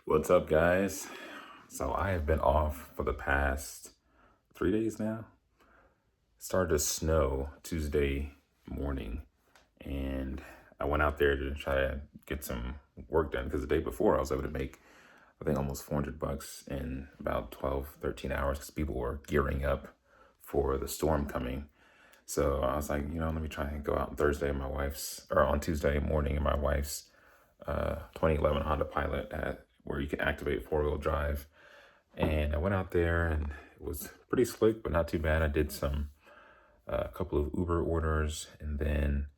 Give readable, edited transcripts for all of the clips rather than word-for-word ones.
What's up, guys? So I have been off for the past 3 days now. It started to snow Tuesday morning, and I went out there to try to get some work done because the day before I was able to make, I think, almost $400 in about 12, 13 hours because people were gearing up for the storm coming. So I was like, let me try and go out on Thursday in my wife's, or on Tuesday morning in my wife's 2011 Honda Pilot where you can activate four-wheel drive. And I went out there and it was pretty slick, but not too bad. I did a couple of Uber orders, and then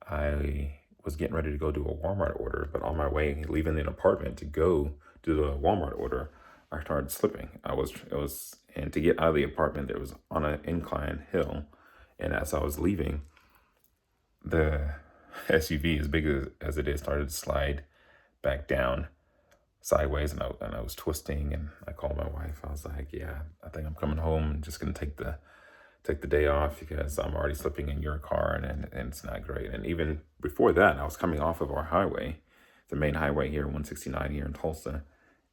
I was getting ready to go do a Walmart order. But on my way leaving the apartment to go do the Walmart order, I started slipping. And to get out of the apartment, there was on an incline hill. And as I was leaving, the SUV, as big as it is, started to slide back down sideways, and I was twisting, and I called my wife. I was like, yeah, I think I'm coming home and just gonna take the day off because I'm already slipping in your car, and it's not great. And even before that, I was coming off of our highway, the main highway here, 169 here in Tulsa,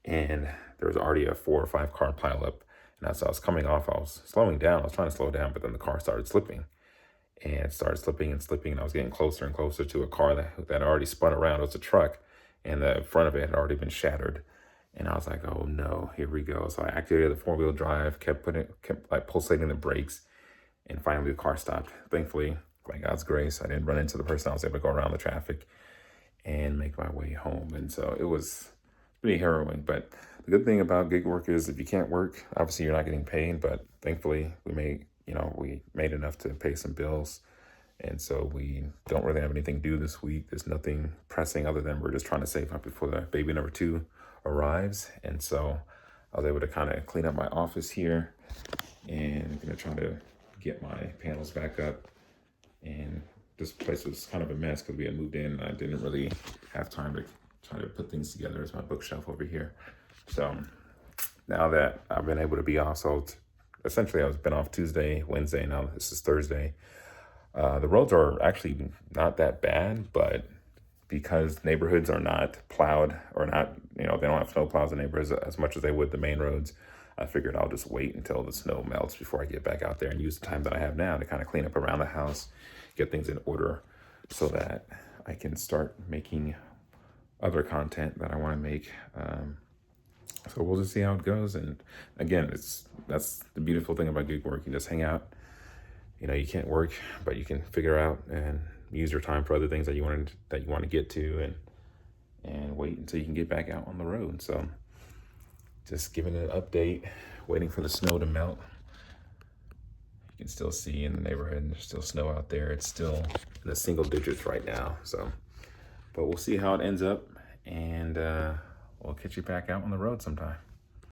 and there was already a 4 or 5 car pileup. And as I was coming off, I was slowing down. I was trying to slow down, but then the car started slipping. And it started slipping and slipping, and I was getting closer and closer to a car that already spun around. It was a truck, and the front of it had already been shattered. And I was like, oh no, here we go. So I activated the four-wheel drive, kept like pulsating the brakes, and finally the car stopped. Thankfully, by God's grace, I didn't run into the person. I was able to go around the traffic and make my way home. And so it was pretty harrowing. But the good thing about gig work is if you can't work, obviously you're not getting paid, but thankfully we made enough to pay some bills. And so we don't really have anything due this week. There's nothing pressing other than we're just trying to save up before the baby number 2 arrives. And so I was able to kind of clean up my office here, and I'm going to try to get my panels back up. And this place was kind of a mess because we had moved in, and I didn't really have time to try to put things together. There's my bookshelf over here. So now that I've been able to be off, so essentially I've been off Tuesday, Wednesday, now this is Thursday. The roads are actually not that bad, but because neighborhoods are not plowed, or not, they don't have snow plows in neighborhoods as much as they would the main roads, I figured I'll just wait until the snow melts before I get back out there and use the time that I have now to kind of clean up around the house, get things in order so that I can start making other content that I want to make. So we'll just see how it goes. And again, that's the beautiful thing about gig work. You just hang out. You can't work, but you can figure out and use your time for other things that you want to get to, and wait until you can get back out on the road. So just giving an update, waiting for the snow to melt. You can still see in the neighborhood, there's still snow out there. It's still in the single digits right now. So, but we'll see how it ends up, and we'll catch you back out on the road sometime.